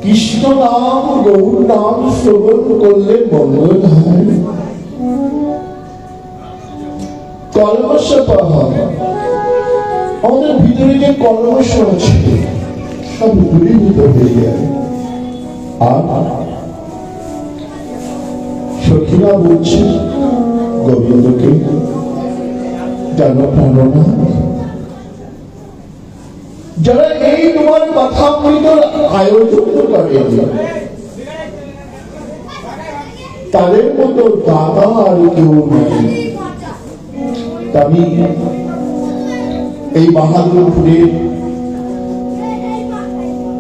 কৃষ্ণ নাম গৌর নাম শ্রবণ করলে মঙ্গল হয়। কলমশ আমাদের ভিতরে যে কলমশ আছে সব দূরীভূত হয়ে যায়। আর সখীরা বলছে গোবিন্দকে জানো প্রাণনা, যারা এই তোমার কথামৃতর আয়োজন করে তাদের মতো দাদা আর কেউ নেই। আমি এই বাহাদুরপুরের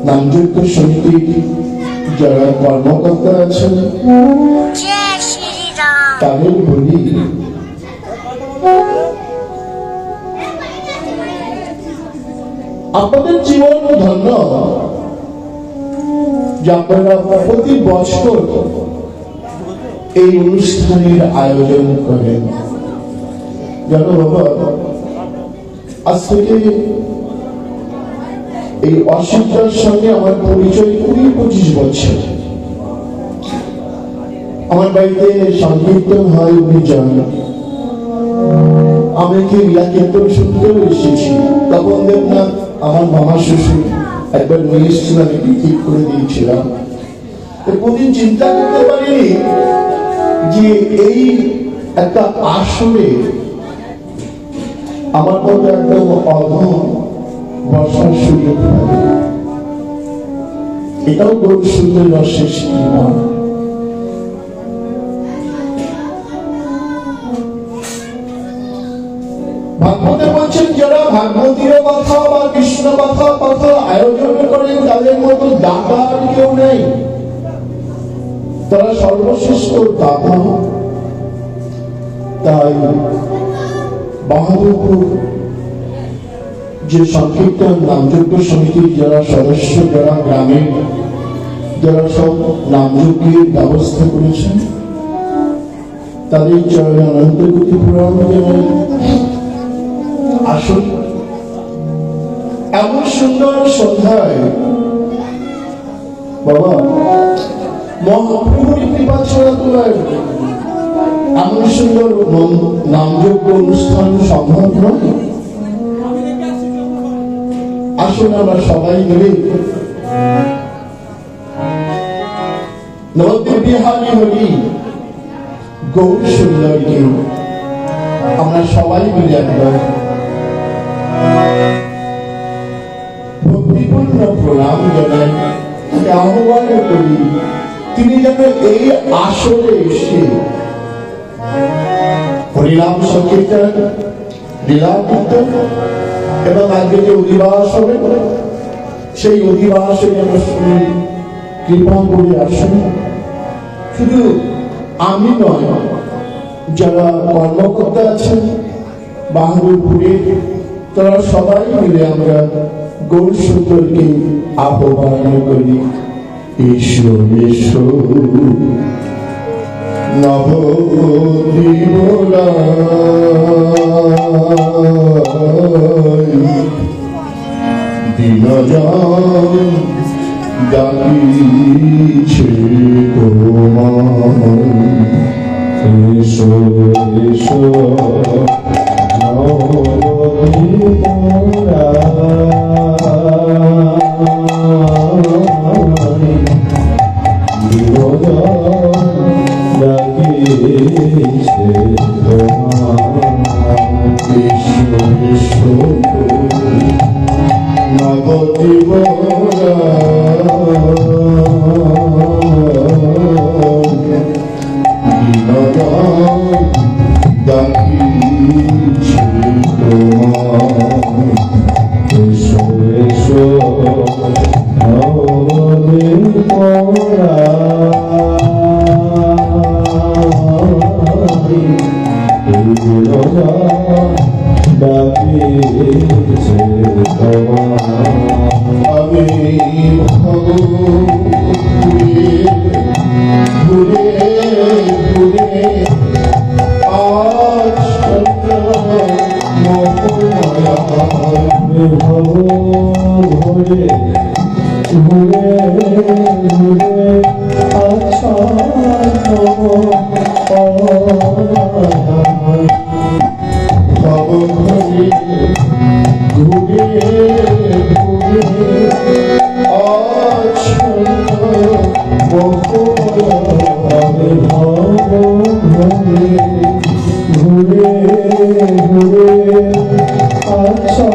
নামযজ্ঞ সমিতির যারা কর্মকর্তা আছেন তাদের বলি, আপনাদের জীবন ধন্য যে আপনারা প্রতি বছর এই অনুষ্ঠানের আয়োজন করেন। জানো বাবা, আজ থেকে এই অসুবিধার সঙ্গে আমার পরিচয় 20-25 বছর। আমার বাড়িতে সংকীর্তন হয়, উনি জানেন। আমি কি লীলা কীর্তন শুনতেও এসেছি। তখন দেবনাথ আমার মামা শ্বশুর একবার নিয়ে এসেছিল, আমি ঠিক করে দিয়েছিলাম। কোনদিন চিন্তা করতে পারিনি যে এই একটা আসরে আমার মতো একদম অধম বর্ষার সুযোগ পাবে। এটাও গৌর সুন্দর রসের সীমা। ভাগবতে বলছেন, যারা ভাগবতীর কথা বা কৃষ্ণ কথা আয়োজন করেন তাদের মতো দাতা আর কেউ নেই। তারা সর্বশ্রেষ্ঠ দাতা। তাই বাহাদুরপুর যে সংকীর্তন নামযজ্ঞ সমিতির যারা সদস্য, যারা গ্রামে যারা সব নামযজ্ঞের ব্যবস্থা করেছেন, তাদের চরণে অনন্ত কোটি প্রণাম জানাই। আসুন এমন সুন্দর সন্ধ্যায় বাবা মহাপ্রভুর কৃপা ছাড়া তোমার এমন সুন্দর নামযজ্ঞ অনুষ্ঠান সম্ভব নয়। আসুন আমরা সবাই মিলে নবদ্বীপ বিহারী হরি গৌর সুন্দরকে আমরা সবাই মিলে একবার ভক্তিপূর্ণ প্রণাম জানাই, আহ্বান করি তিনি যেন এই আসরে এসে হরিনাম সংকীর্তন, লীলা কীর্তন এবং আজকে যে অধিবাস হবে সেই অধিবাসে যেন কৃপা করে আসেন। শুধু আমি নয়, যারা কর্মকর্তা আছেন বাহাদুরপুরে, তারা সবাই মিলে আমরা গৌর সুন্দরকে আহ্বান করি। এসো এসো নবদ্বীপ দীনজন ডাকিছে তোমায়। এসো এসো নবদ্বীপ নবদ্বীপ ডাকিছে তোমায়। এসো এসো নবদ্বীপ আমি ঘুরে ঘুরে আজ ভব ঘুরে ঘুরে ঘুরে আচ্ছা ঘুরে ঘুরে ঘুরে ঘুরে আচ্ছা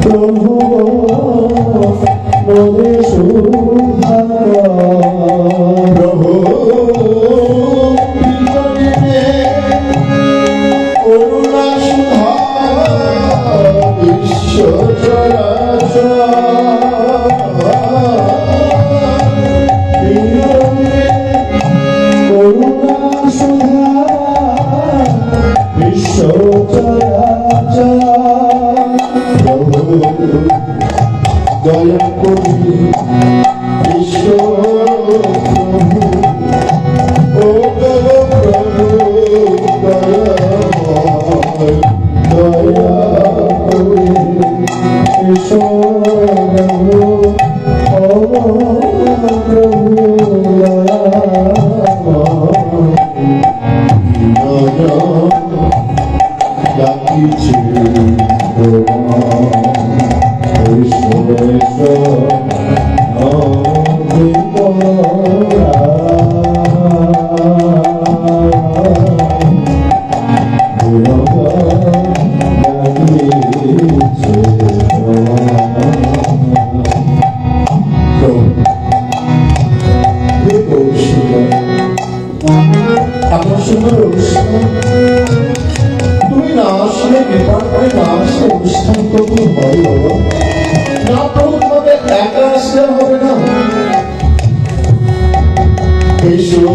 প্রভু প্রভু করুণা সুধা বিশ্ব করুণা সুধা বিশ্ব দয়া করি বিশ্ব ও প্রভু দয়া করি বিশ্ব তুমি না আসলে বিপাক করে না আসলে অনুষ্ঠান করতে হয় বাবা না প্রভু তোমাকে একা আসলে হবে না এসো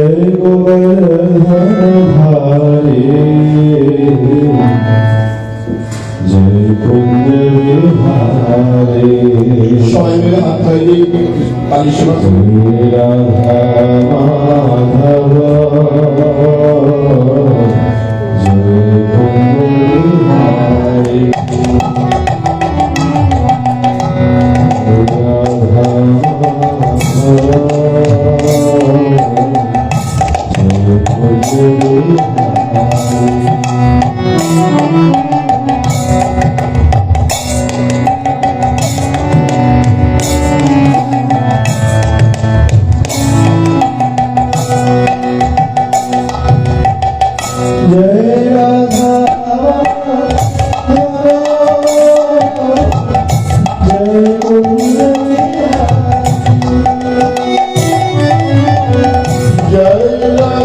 जय गोवर्धन भारे जय कुंज विहारे সবাই মিলে হাত ধরে কালী সেবা जय राधा माधव जय कुंज विहारे राधा माधव जय कुंज विहारे जय राधा जय कुंज জয় রাধা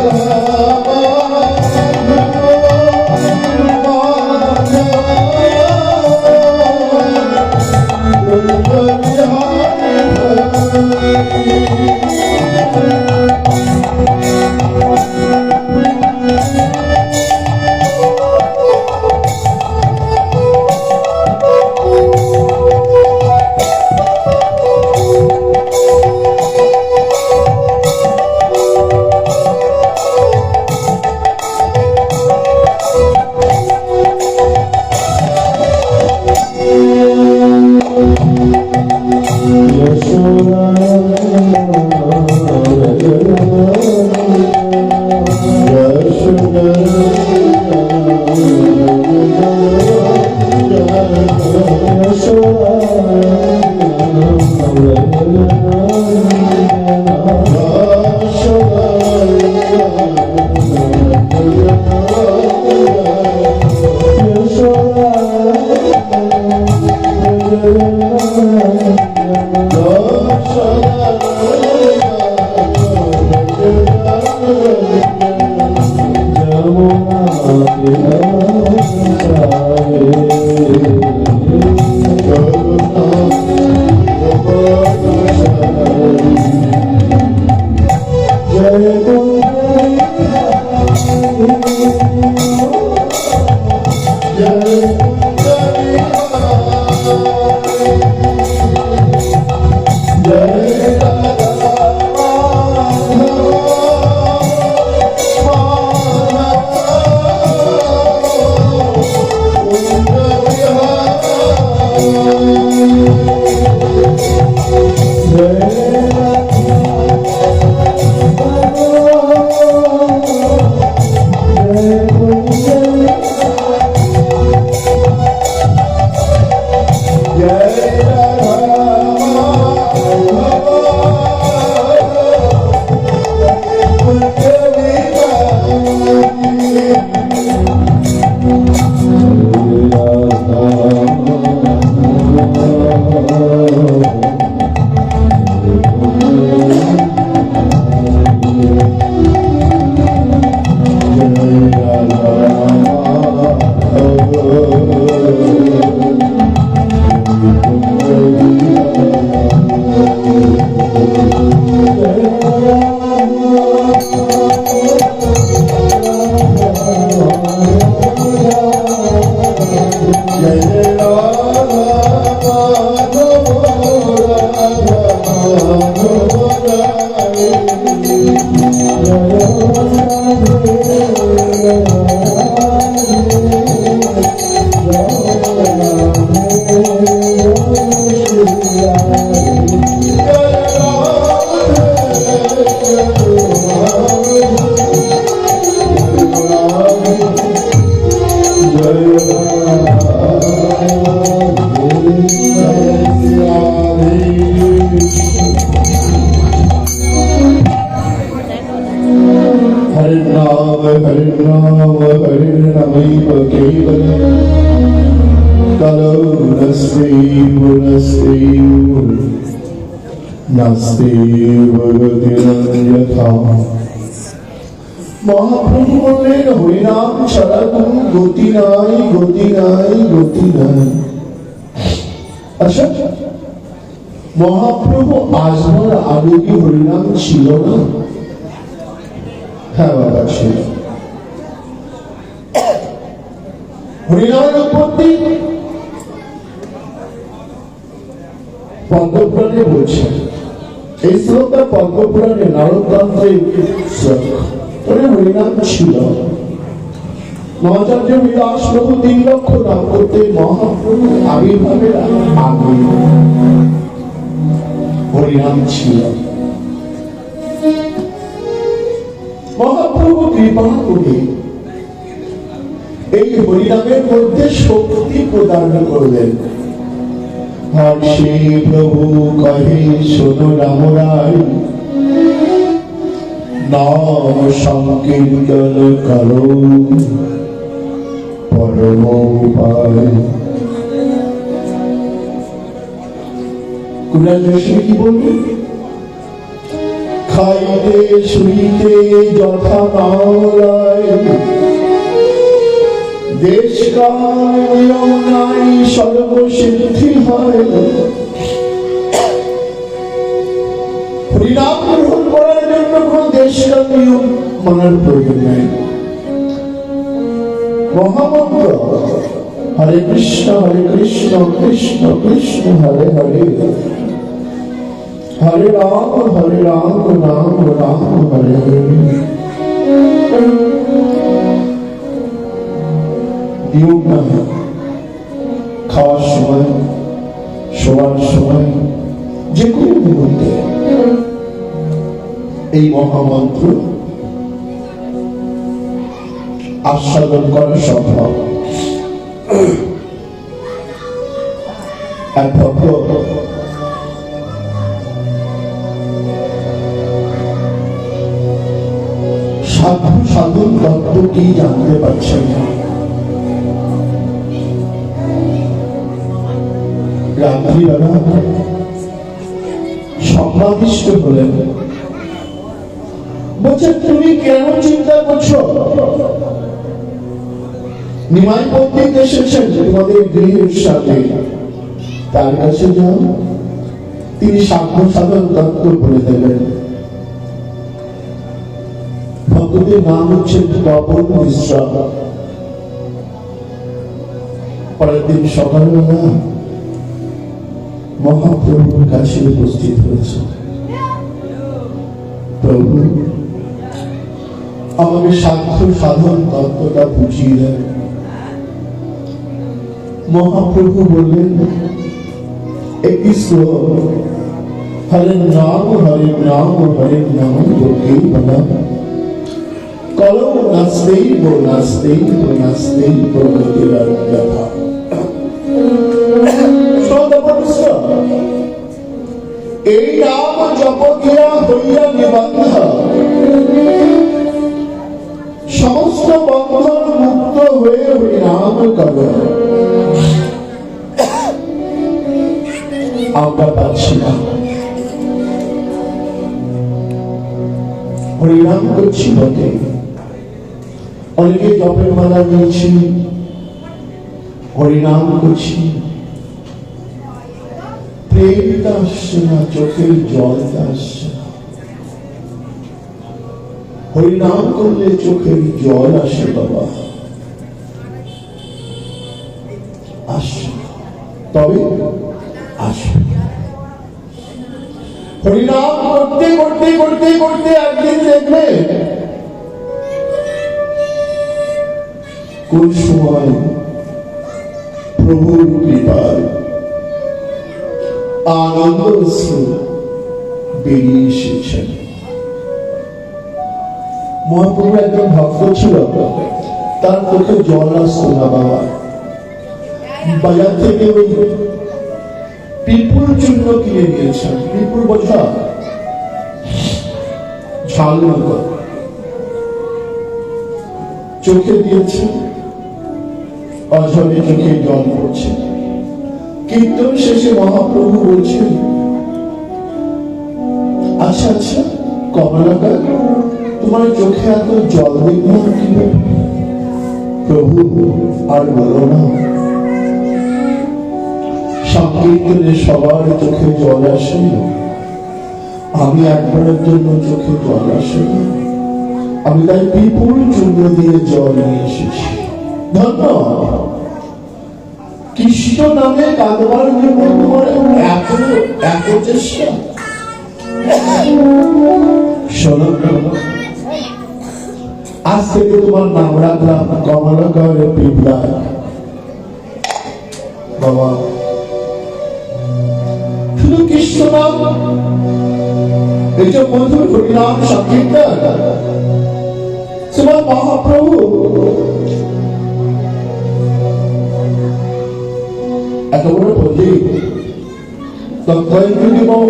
মহাপ্রভু বললেন হরিনাম ছাড়া কোন গতি নাই, গতি নাই, গতি নাই। আচ্ছা, মহাপ্রভু আসবার আগে কি হরিনাম ছিল না? হ্যাঁ বাবা ছিল। হরিনামের উৎপত্তি পদ্মপুরাণে বলছে। এই শ্লোকটা পদ্মপুরাণে নারদতন্ত্রের শ্লোক। হরিনাম ছিল। মহাচার্য বিলাস প্রভু 3 লক্ষ নাম করতে মহাপ্রভু আবির্ভাবের আগে হরিনাম ছিল। মহাপ্রভু কৃপা করে এই হরিনামের মধ্যে শক্তি প্রদান করলেন। হর্ষে প্রভু কহে শোনো রাম রায়, নাম সংকীর্তন করো পরম উপায়। কুণাল যোশী কি বলবেন? খাইতে শুইতে যথা নারায়, দেশ কাল নিয়ম নাই সর্বসিদ্ধি হয়। হরিনাম গ্রহণ করার জন্য কোন দেশ কাল নিয়ম মানার প্রয়োজন নেই। মহামন্ত্র হরে কৃষ্ণ কৃষ্ণ কৃষ্ণ হরে হরে, হরে রাম রাম রাম হরে হরে। নিয়ম না, খাওয়ার সময়, শোয়ার সময়, যে কোনো মুহূর্তে এই মহামন্ত্র আস্বাদন করা সম্ভব। এক ভক্ত সাধন তত্ত্ব কি জানতে পারছেন না। রাত্রিবেলা স্বপ্নাদিষ্ট হলেন। বলছে তুমি কেন চিন্তা করছো? নিমাই পণ্ডিত এসেছেন তোমাদের গৃহের সাথে, তার কাছে যাও, তিনি সাধ্য সাধন তত্ত্ব বলে দেবেন। ভক্তদের নাম হচ্ছে তপন মিশ্র। পরের দিন সকালবেলা মহাপ্রভুর কাছে উপস্থিত হয়েছে। প্রভু আমাকে সাধ্য সাধন তত্ত্বটা বুঝিয়ে দেন। মহাপ্রভু বললেন একটি শ্লোক, হরে নাম বলতেই বলা, কলম নাস্তেই প্রগতিরাজ্ঞা। এই নাম জপ দিয়া হইয়া নিবন্ধ, সমস্ত বন্ধন মুক্ত হয়ে হরিনাম কর। আমরা পাচ্ছি না, হরিনাম করছি বটে, অনেকে জপের মালা নিয়েছি, হরিনাম করছি, প্রেমটা আসছে না, চোখের জলটা আসছে না। হরিনাম করলে চোখের জল আসে বাবা, আসে, তবে আসে। হরিনাম করতে করতে করতে করতে একদিন দেখবে কোন সময় প্রভুর কৃপায় আনন্দ বেরিয়ে এসেছেন। মহাপ্রভু একজন ভক্ত ছিল, তার চোখে জল আসতো না বাবা। বাজার থেকে ওই পিপুল চূর্ণ কিনে নিয়েছেন। পিপুল বোঝা ঝাল লঙ্কা চোখে দিয়েছেন, অঝরে চোখে জল পড়ছে। কীর্তন শেষে মহাপ্রভু বলছেন, আচ্ছা আচ্ছা কমলাকার, তোমার চোখে এত জল দেখলাম কি? প্রভু আর বলো না, সংকীর্তনে সবার চোখে জল আসে, আমি একবারের জন্য চোখে জল আসে। আমি তাই বিপুল চূর্ণ দিয়ে জল নিয়ে এসেছি। ধন্য কৃষ্ণ নামে কাঁদবার জন্য তোমার এত চেষ্টা। শোনো, আজ থেকে তোমার নাম রাখলাম কমলাকর পিপলা। বাবা, শুধু কৃষ্ণ নাম, এই যে মধুর হরিনাম সংকীর্তন, তোমার মহাপ্রভু এত বড় পণ্ডিত,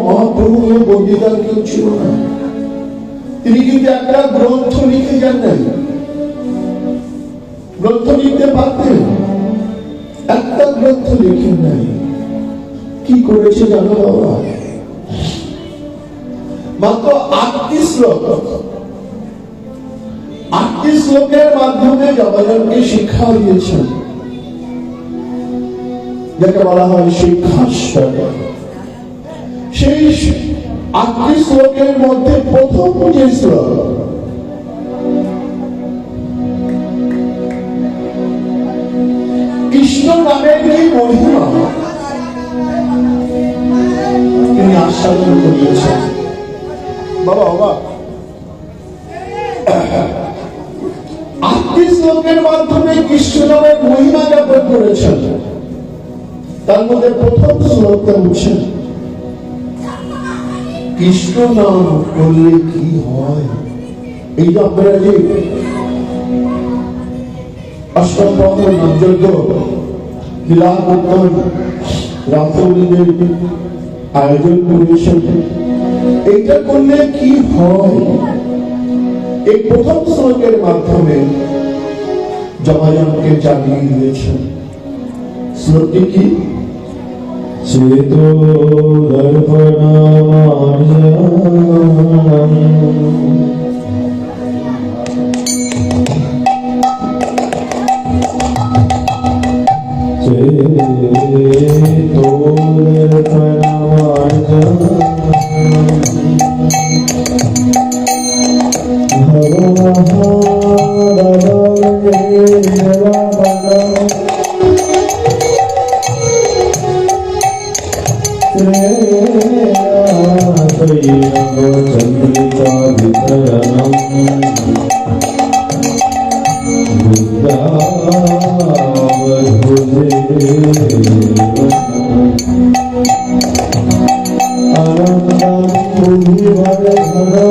মহাপ্রভু পণ্ডিতার কেউ ছিল না। তিনি কিন্তু একটা গ্রন্থ লিখে জানতেন, গ্রন্থ লিখতে পারতেন, একটা গ্রন্থ লিখে নাই। কি করেছে জানো বাবা? মাত্র 8টি শ্লোক, 8টি শ্লোকের মাধ্যমে জগৎকে শিক্ষা দিয়েছেন, যাকে বলা হয় শিক্ষাস্তর। সেই 8টি শ্লোকের মধ্যে প্রথম যে শ্লোক, কৃষ্ণ নামের এই মহিমা তিনি আস্বাদন করিয়েছেন। বাবা বাবা, 8টি শ্লোকের মাধ্যমে কৃষ্ণ নামের মহিমা জ্ঞাপন করেছেন। তার মধ্যে প্রথম শ্লোকটা হচ্ছে কৃষ্ণ নাম করলে কি হয়। এই যে আপনারা যে অষ্টম প্রহর নামযজ্ঞ লীলাকীর্তন রামচন্দ্রের আয়োজন করেছেন, এইটা করলে কি হয় এই প্রথম শ্লোকের মাধ্যমে জমাজনকে জানিয়ে দিয়েছেন। শ্লোকটি কি? চেতো দর্পণমার্জনম চেতো দর্পণমার্জনম चंद्रिका वितरणम वृंदावनभुजे आनंदं पुलिवरधरा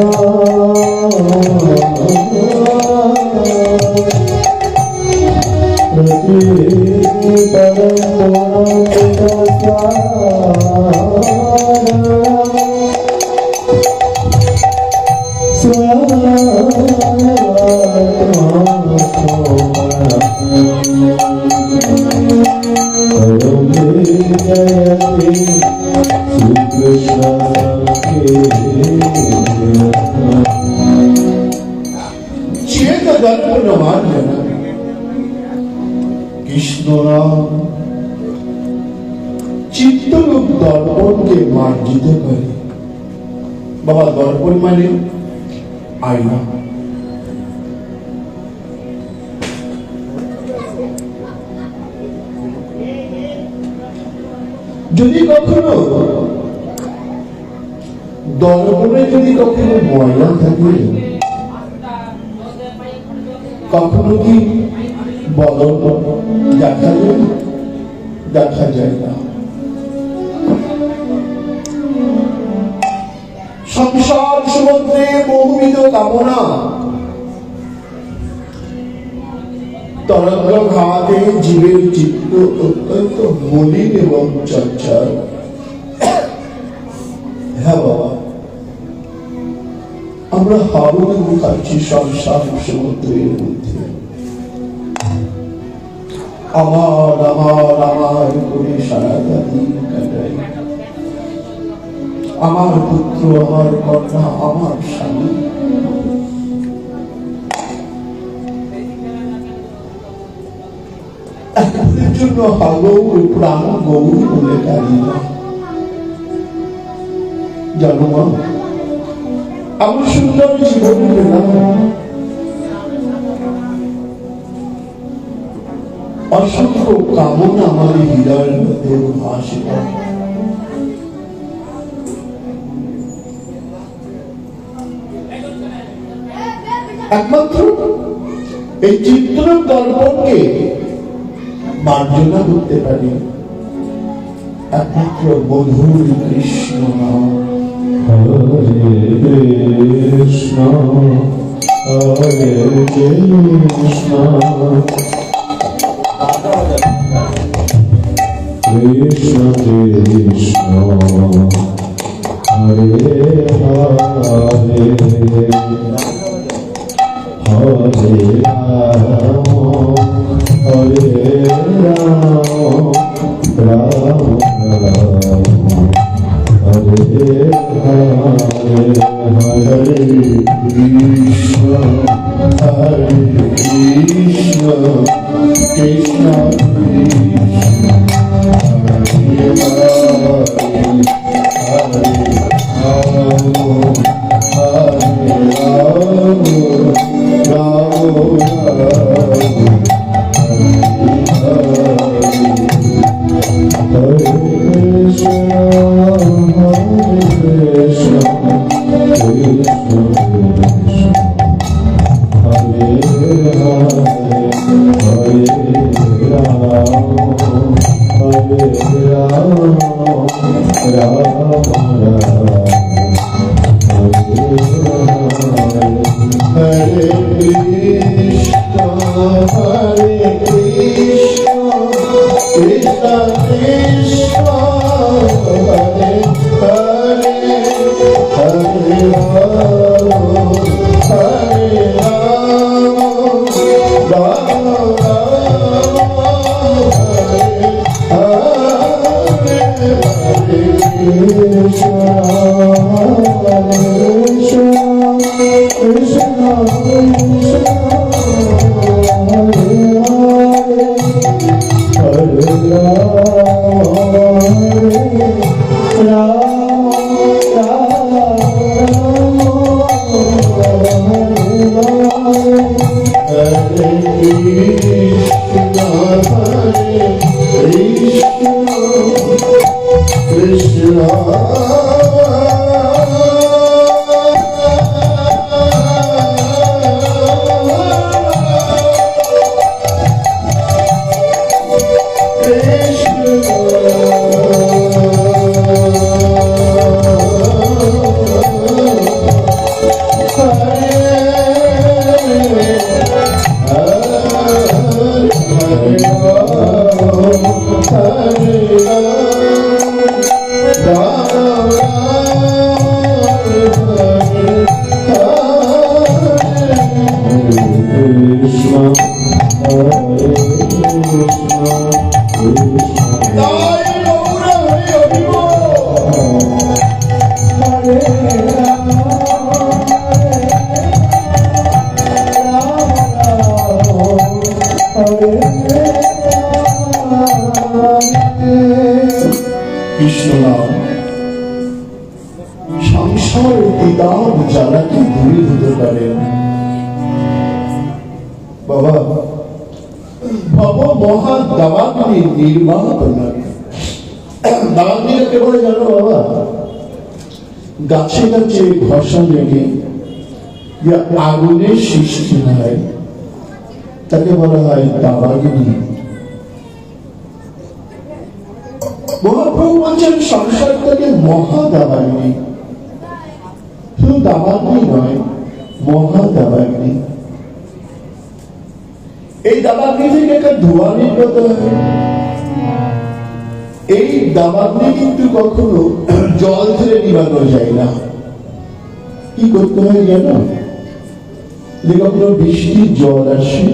কৃষ্ণ নাম চিত্তরূপ দর্পণকে মার্জিত করে। বাবা, দর্পণ মানে আয়না। যদি কখনো দর্পণে যদি কখনো ময়লা থাকে, কখনো কি বদল দেখা যায়? দেখা যায় না। সংসার সমুদ্রে বহুবিধ কামনা তরঙ্গ ঘাতে জীবের চিত্ত অত্যন্ত মলিন এবং চঞ্চল। হ্যাঁ বাবা, আমরা হাবুডুবু খাচ্ছি সংসার সমুদ্রের মধ্যে। আমার আমার আমার করে সারাটা দিন কাটাই। আমার পুত্র, আমার কন্যা, আমার স্বামী, একদিনের জন্য হাগৌর প্রাণ গৌর বলে কাঁদি না। জানো মা, আমি সুন্দর জীবন পেলাম, অসংখ্য কামনা আমাদের হৃদয়ের মধ্যে ভাসিত। একমাত্র এই চিত্র দর্পণকে মার্জনা করতে পারি একমাত্র মধুর কৃষ্ণ নাম। হরে কৃষ্ণ হরে কৃষ্ণ কৃষ্ণ কৃষ্ণ হরে হরে হরে রাম হরে রাম রাম রাম হরে হরে হরে কৃষ্ণ হরে Krishna Krishna Krishna Hare Hare Hare Ram Ram Hare Krishna, Hare Krishna, Krishna Krishna, Hare Hare, Hare Ram, Hare Ram, Ram Ram, Hare Krishna, Hare Krishna, Krishna Krishna, Hare Hare, Hare Rama, Hare Rama, Rama Rama, Hare Hare, Hare Krishna, Krishna, Krishna Krishna, Hare Hare Ram, Krishna নাম সংসার দিদার জ্বালাকে দূরীভূত করেন। বাবা ভব মহা দাবাগ্নি নির্বাপন, দাবাগ্নিটাকে বলে জানো বাবা, গাছে গাছে ঘষা লেগে যে আগুনের সৃষ্টি হয় তাকে বলা হয় দাবাগ্নি। মহাপ্রভু বলছেন সংসারটাকে মহা দাবাগ্নি, শুধু দাবাগ্নি নয়, মহা দাবাগ্নি। এই দাবাগ্নি থেকে একটা ধোঁয়া নির্গত হয়। এই দাবাগ্নি কিন্তু কখনো জল ধরে নিবানো যায় না। কি করতে হয় জানো? যে কখনো বৃষ্টির জল আসে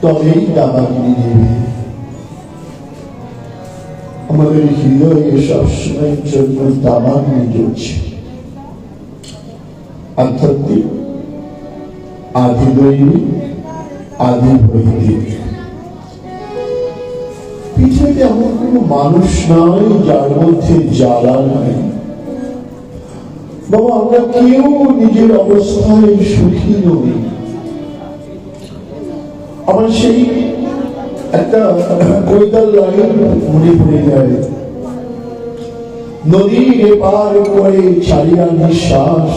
তবেই দাবাগ্নি নেবে। আমাদের হৃদয়ে সবসময়ের জন্য দাবাগ্নি জ্বলছে। আধ্যাত্মিক, আদি দৈনিক, আদি বৈদিক। পৃথিবীতে এমন কোন মানুষ নয় যার মধ্যে জ্বালা নাই। বাবা আমরা কেউ নিজের অবস্থায় সুখী নই। আমার সেই একটা কবিতার লাইন মনে পড়ে যায়, নদীর এপার করে ছাড়িয়া নিঃশ্বাস,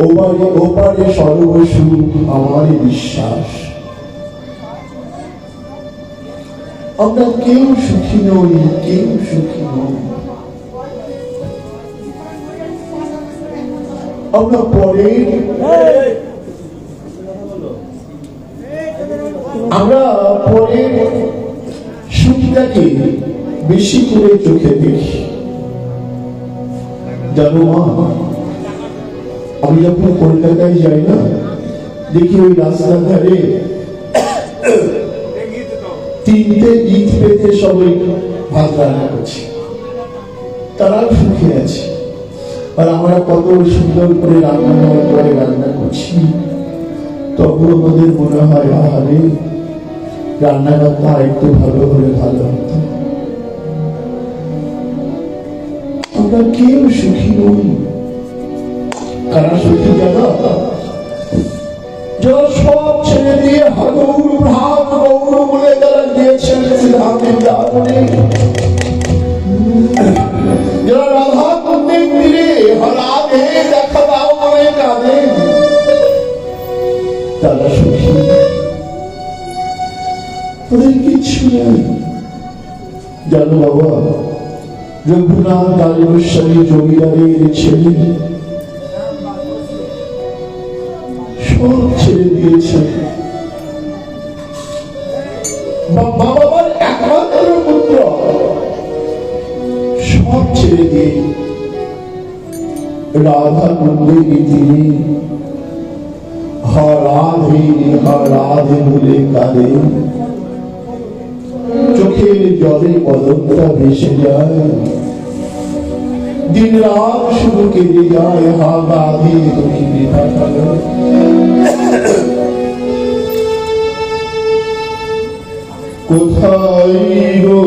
ওপারে ওপারে সর্বসুখ আমার বিশ্বাস। আমরা কেউ সুখী নই, কেউ সুখী নই। আমরা পরের সুখটাকে বেশি করে চোখে দেখি। জানো মা, আমি যখন কলকাতায় যাই না, দেখি ওই রাস্তার ধারে তিনটে ঈদ পেতে সবাই ভাত রান্না করছে, তারাও সুখে আছে। আর আমরা কত সুন্দর করে রান্না করছি, তখন আমাদের মনে হয় আরে রান্নাটা একটু ভালো হলে ভালো হতো। আমরা কেউ সুখী নই। কারা সুখী জানো? যারা সব ছেড়ে দিয়ে হাগৌর ভাত গৌর বলে তারা দিয়েছেন যারা রাধা কুন্দের তীরে রাধে দেখা দাও করে কাঁদে, তারা সুখী। ওদের কিচ্ছু নেই। জানো বাবা, রঘুনাথ কালীশ্বরী জমিদারের ছেলে সব ছেড়ে দিয়েছে। বাবার একমাত্র পুত্র সব ছেড়ে দিয়ে রাধা কুণ্ডে তিনি রাধে বলে কাঁদে, চোখের জলে কদমটা ভেসে যায়, দিন রাত শুধু কেঁদে যায়, হা রাধে তুমি বিনা কালো। কোথায় গো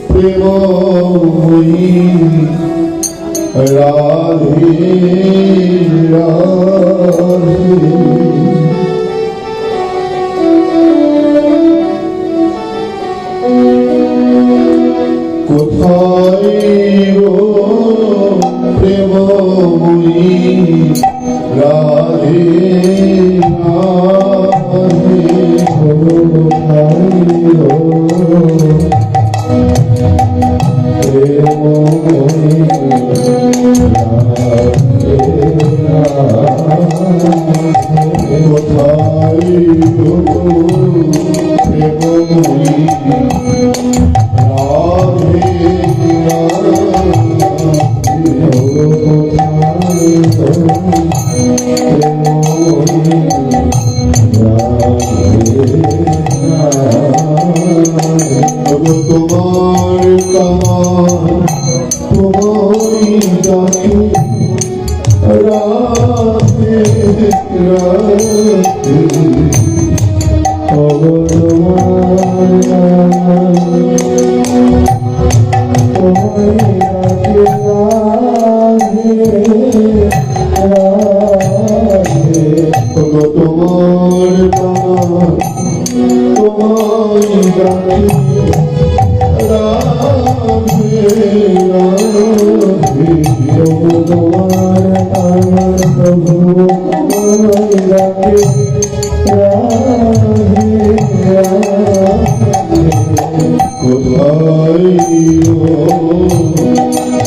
প্রেমময়ী রাধে রাধে, কোথায় গো প্রেমময়ী রাধে রাধে, তোমার কামান তোমারই ডাকে রাধে রাধে, তোমার তোমারই ডাকে রাধে রাধে, তোমার কামান তোমারই ডাকে রাধে রাধে, তোমার আমার প্রভু তোমার ডাকে রাধে রাধে, কোথায় গো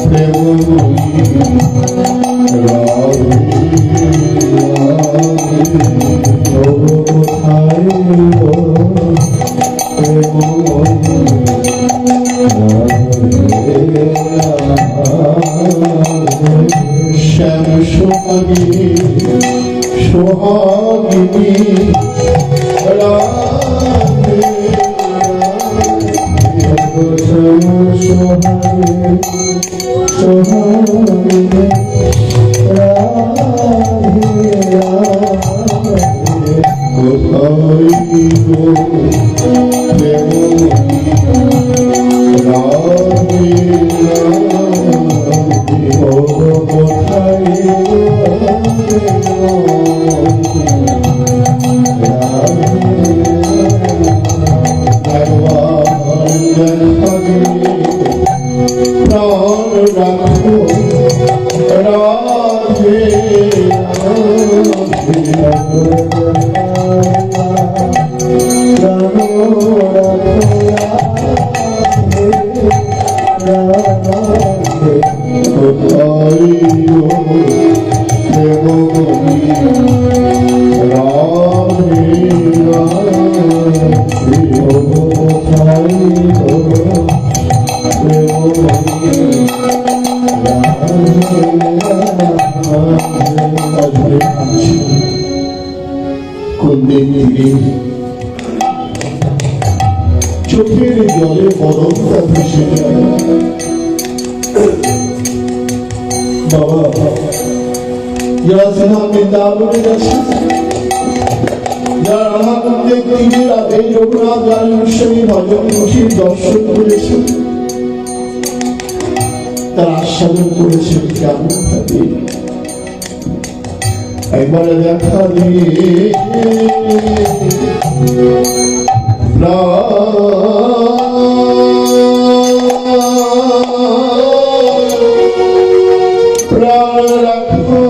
প্রেমময়ী রাধে রাধে, কোথায় গো শ্যাম সোহাগিনী সোহাগিনী রাধে সোহাগিনী রাধে রাধে, কোথায় গো রাধে রাধে, রাধে চোখের জলে বদনটা ভেসে যায়। বাবা যারা সিনেমা বৃন্দাবনে গেছে, যারা রাধাকুণ্ডের তীরে রাধে রঘুনাথ রানী গোস্বামী ভজন কুঠির দর্শন করেছে, তারা আস্বাদন করেছেন কেমন ভাবে একবারে দেখা দিয়ে প্রাণ রাখো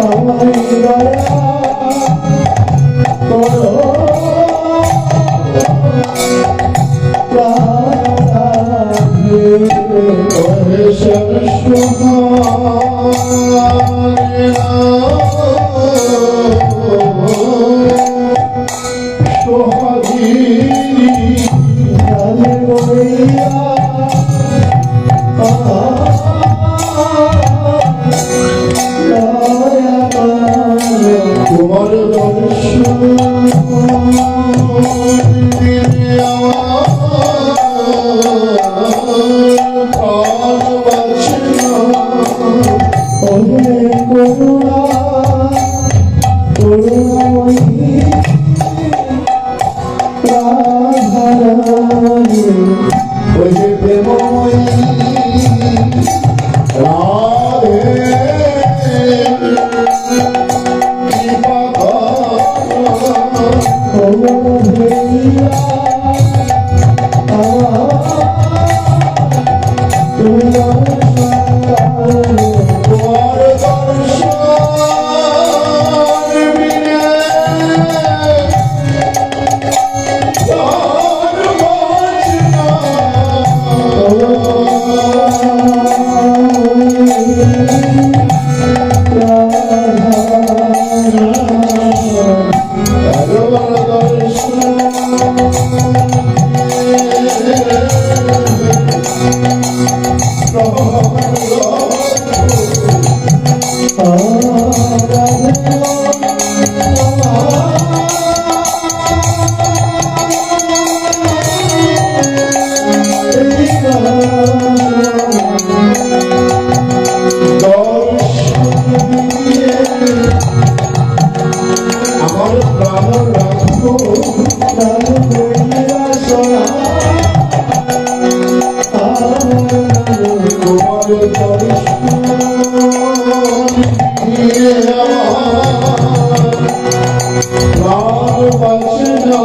আমায় দয়া করো তোমার দর্শন দিলে আমার প্রাণ বাঁচে না। ওহে করুণা করুণাময়ী রাধারানী ওই যে প্রেমময়ী রাধে কৃপা করো। তোমার দর্শন বিনে প্রাণ বাঁচে না। ভগবান দর্শন আমার প্রাণ রাখো। তোমার দর্শন দিয়ে আমার প্রাণ বাঁচে না।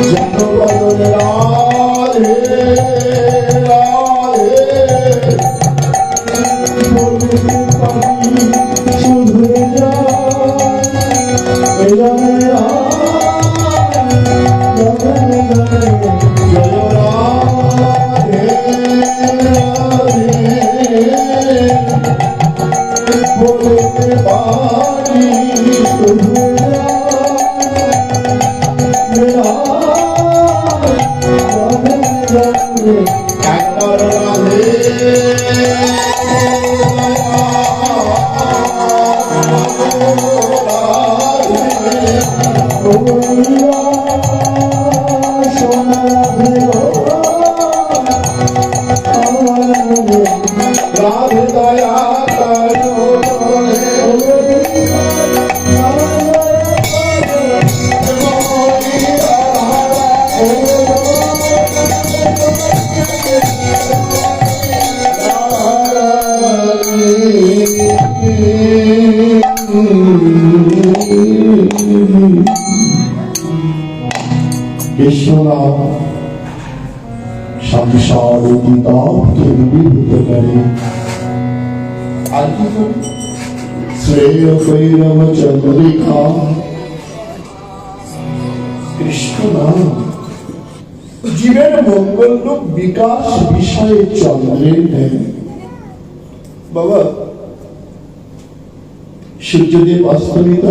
জনগণ রাধে রাধে বলতে পারি শুধু জয় রাধে রাধে বলতে পারি একবার রাধে রাধে দয়া করো কৃষ্ণনাম সংসার অতীতকে বিভূত করে। আর কি করে? শ্রেয় কৈরব চন্দ্রিকা কৃষ্ণ নাম জীবের মঙ্গল রূপ বিকাশ বিষয়ে চন্দ্রের ন্যায়। বাবা সূর্যদেব অস্তমিত,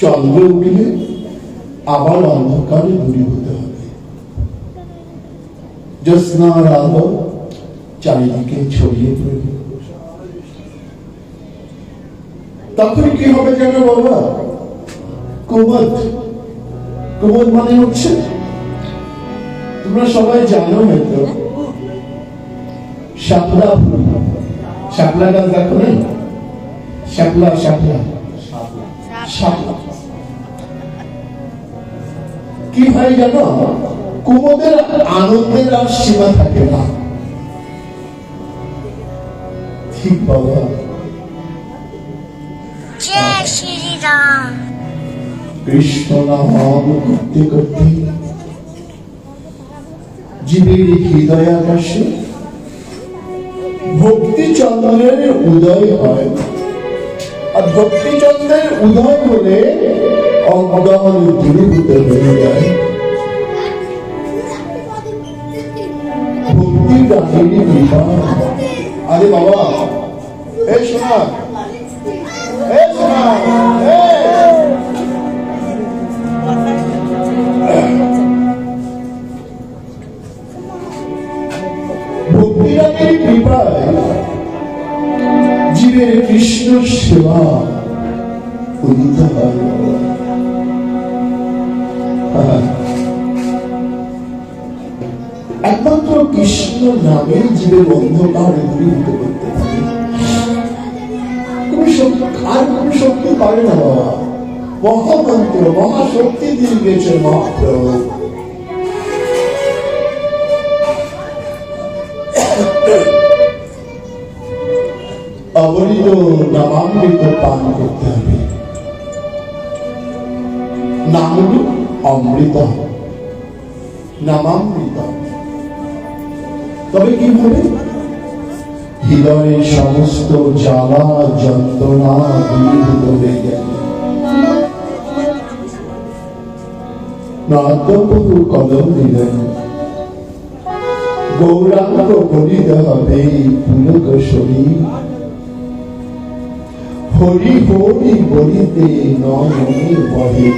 চন্দ্র উঠলে আবার অন্ধকারে দূরীভূত হবে। জ্যোৎস্নার আলো চারিদিকে ছড়িয়ে পড়বে। তখন কি হবে জানো বাবা? কুমদ। কুমদ মানে হচ্ছে, তোমরা সবাই জানো হয়তো, শাপলা ফুল। শাপলা গাছ দেখো না? শাপলা শাপলা শাপলা কি হয় জানো? কুমদের আনন্দের আর সীমা থাকে না। ঠিক বাবা। জয় শ্রী রাম। কৃষ্ণ নাম করতে করতে জীবের হৃদয় আকাশে ভক্তি চন্দ্রের উদয় হয়। আর ভক্তি চন্দ্রের উদয় হলে অজ্ঞান দূরীভূত হয়ে যায়। ভক্তি প্রাণীর কৃপা। আরে বাবা, এ শোনা, এ শোনা, ভক্তি প্রাণীর কৃপায় জীবের কৃষ্ণ সেবা উদিত হয়। একমাত্র কৃষ্ণ নামে জীবের অন্ধকার দূরীভূত করতে পারে। আর কোন শক্তি পারে না বাবা। মহামন্ত্র মহাশক্তি দিয়ে গেছে মহাপ্রভু। অবরিত নামামৃত পান করতে হবে। নাম অমৃত, নামামৃত। তবে কি হবে? হৃদয়ের সমস্ত জ্বালা যন্ত্রণা দূরীভূত হয়ে গেল। নাদ্যপ্রভু কদম দিলেন, গৌরাঙ্গ বলিতে হবে পুলক শরীর। হরি হরি বলিতে নয়নে বহে।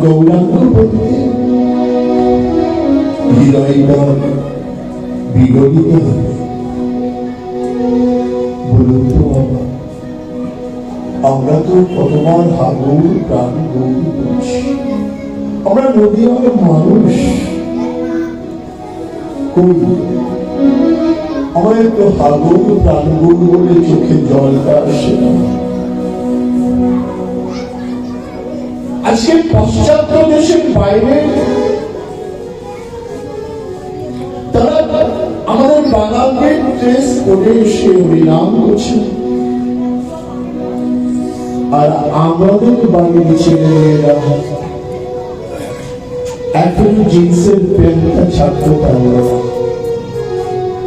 গৌরাঙ্গ বলিতে হৃদয়টা বিগলিত হবে। বলুন তো বাবা, আমরা তো কতবার হাগুর প্রাণ গৌর বলছি। আমরা নদী হলো মানুষ। আমার একটু হাগুর প্রাণ গৌর বলে চোখে জলটা আসে না। আজকে পাশ্চাত্য দেশের বাইরে তারা আমাদের বাঙালিদের ড্রেস পরে এসে হরিনাম করছে। আর আমাদের বাড়ির ছেলেমেয়েরা এখন জিন্সের প্যান্টটা ছাড়তে পারল না।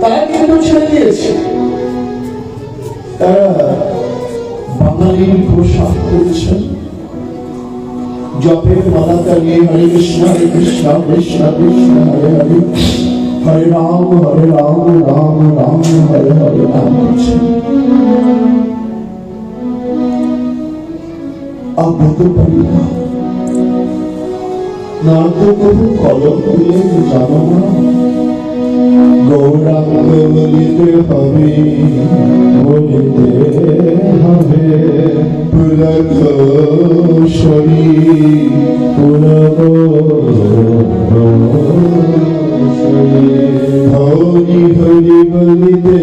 তারা কিন্তু ছেড়ে দিয়েছে। তারা বাঙালির পোশাক করছে। জপের মালা চালিয়ে হরে কৃষ্ণ কৃষ্ণ কৃষ্ণ হরে হরে, হরে রাম রাম রাম হরে হরে নাম করছে। আমরা তো পারি না। নারদপ্রভু কলম দিলেন, জানো না? গৌরাঙ্গ বলিতে হবে, বলিতে হবে পুলক শরীর, পুলক হরি হরি বলিতে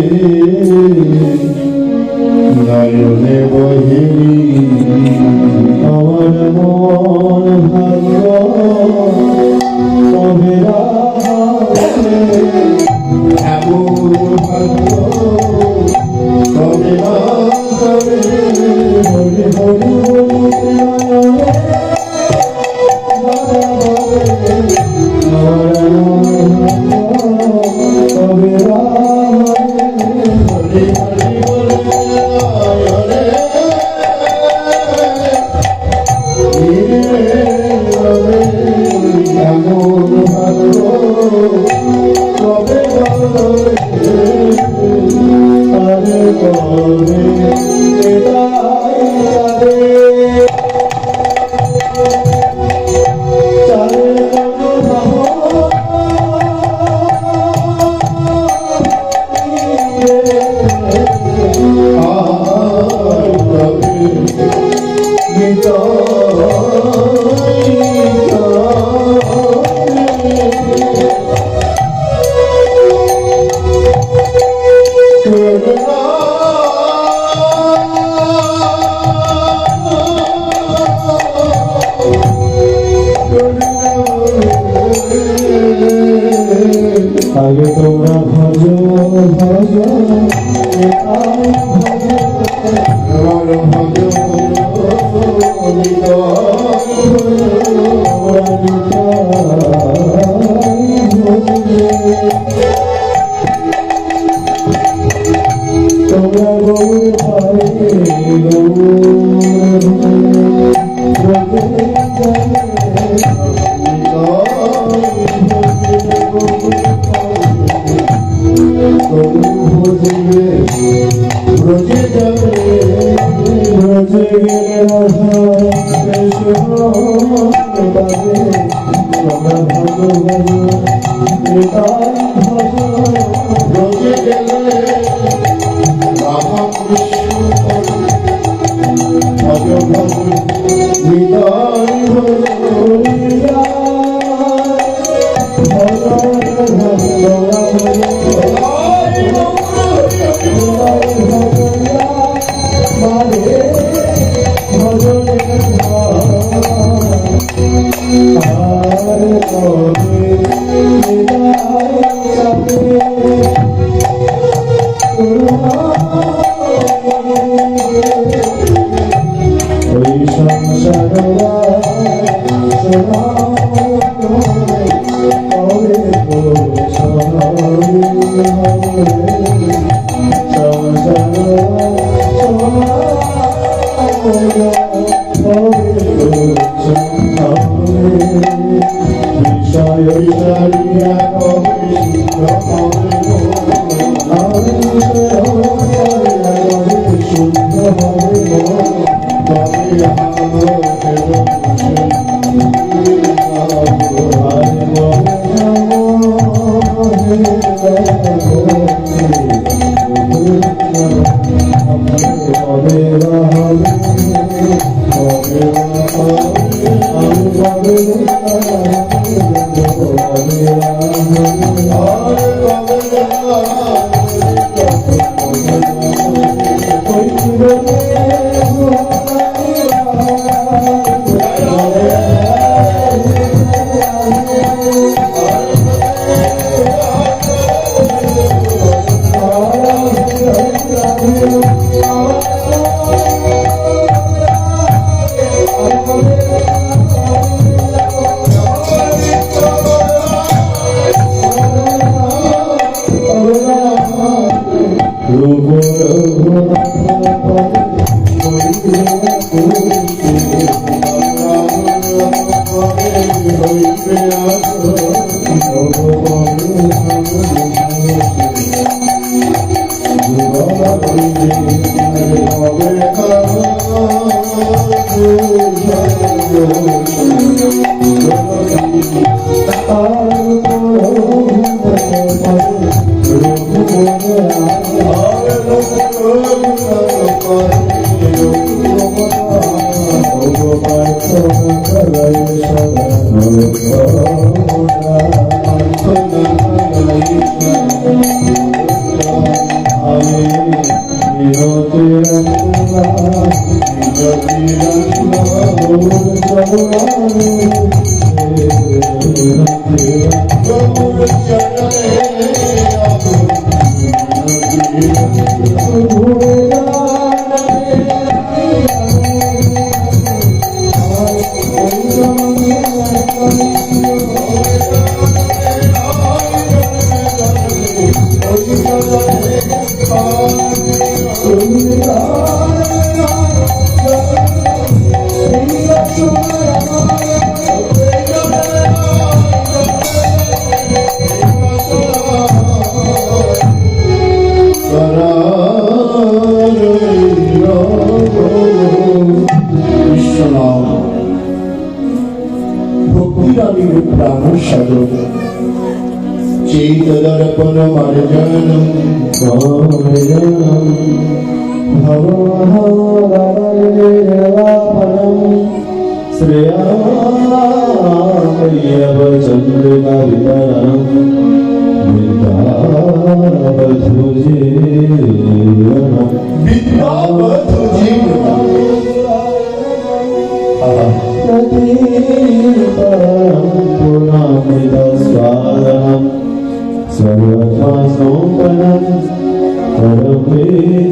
নয়নে বহে। আমার মন ভাগ্য কবেরা এমন ভাগ্য কবেরা হবে। হরি হরি বলতে কবেরা হরি হরি আগে তোমরা ভজ ভজ তোমরা গৌর পায়ে ব্রজে যাবে ব্রজে গেলে রাধা কৃষ্ণ পাবে তোমরা ভগবান নিতাই ভজন ব্রজে গেলে রাধা কৃষ্ণ ভজ ভজ নিতাই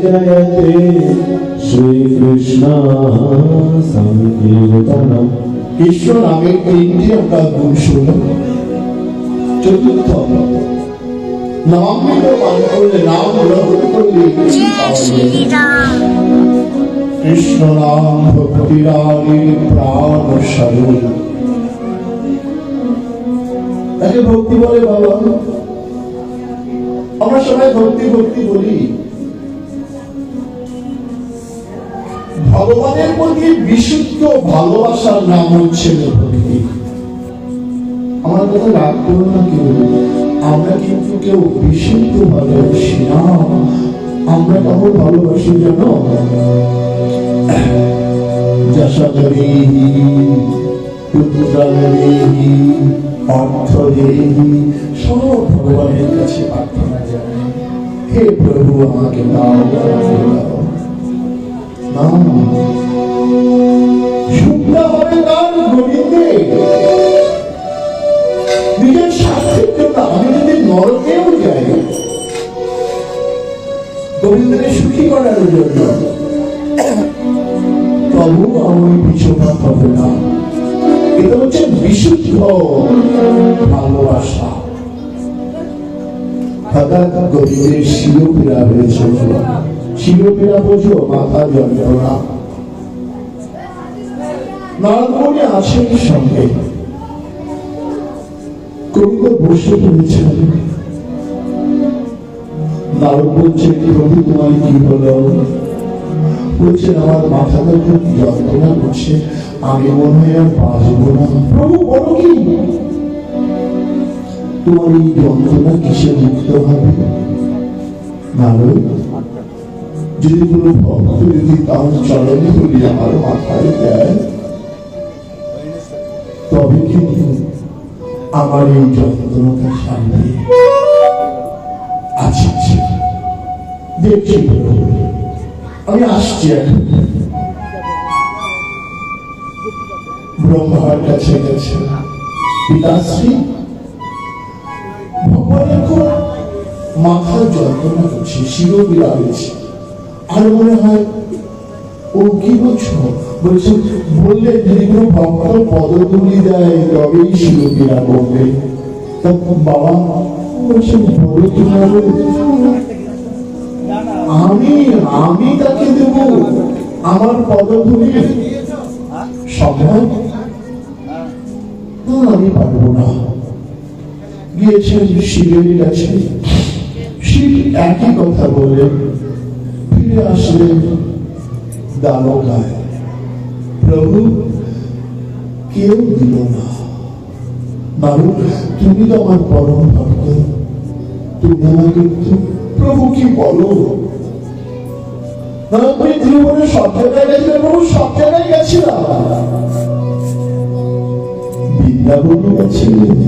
Jayate Shri কৃষ্ণ সংকীর্তনম। কৃষ্ণ নামের তিনটি আমরা গুণ শুনলাম। চতুর্থ, নামৃত পান করলে, নাম গ্রহণ করলে কি পাওয়া যায়? কৃষ্ণ নাম ভক্তি রাগের প্রাণ সাগর। তাকে ভক্তি বলে বাবা। আমরা সবাই ভক্তি ভক্তি বলি। ভগবানের প্রতি বিশুদ্ধ ভালোবাসার নাম হচ্ছে ভক্তি। আমার কথা রাগ করো না কেউ, আমরা কিন্তু কেউ বিশুদ্ধ ভালোবাসি না। আমরা কেমন ভালোবাসি জানো? যশোদেহি, পুত্রদেহি, অর্থদেহি, সব ভগবানের কাছে প্রার্থনা জানাই, হে প্রভু আমাকে দাও, দাও। না, শুনতে হবে তার গোবিন্দে। নিজের স্বার্থের জন্য আমি যদি নরকেও যাই, গোবিন্দকে সুখী করার জন্য, তবু আমি পিছুপাত হবে না। এটা হচ্ছে বিশুদ্ধ ভালোবাসা। হঠাৎ গোবিন্দের শিরোপীড়া হয়েছিল। শিরোপীড়া বোঝো? মাথা যন্ত্রণা। নারদমণি আছেন সঙ্গে। গোবিন্দ বসে পড়েছেন। নারদ বলছে, প্রভু তোমার কি হলো? বলছেন, আমার মাথাটা খুব যন্ত্রণা করছে, আমি মনে হয় আর বাঁচবো না। প্রভু বলো কি? তোমার এই যন্ত্রণা কিসে মুক্ত হবে? নারদ, যদি কোনো ভক্ত যদি তার চরণে ধরি আমার মাথায় দেয়, তবে কিন্তু আমার এই যন্ত্রণাটা সামনে আছে। দেখছি আমি আসছি এখন। ব্রহ্মার কাছে গেছে পিতাশ্রী, ভগবানের খুব মাথা যন্ত্রণা করছে, শিরোপীড়া হয়েছে। আর মনে হয় ও কি বলছো? বলছে, বললে যদি কোনো ভক্ত পদধূলি দেয় তবেই শিরোপীড়া করবে। বাবা বলছে, বলো কিভাবে? আমি তাকে দেব আমার পদধূলি? সম্ভব না, আমি পারবো না। গিয়েছেন শিবের কাছে। শিব একই কথা বলে ফিরে আসলেন দ্বারকায়। প্রভু কেউ দিল না। বাবু, তুমি তো আমার পরম ভক্ত, তুমি আমাকে প্রভু কি বলো? ত্রিভুবনে সব জায়গায় গেছিলাম প্রভু, সব জায়গায় গেছিলাম। বৃন্দাবনে গেছিলেন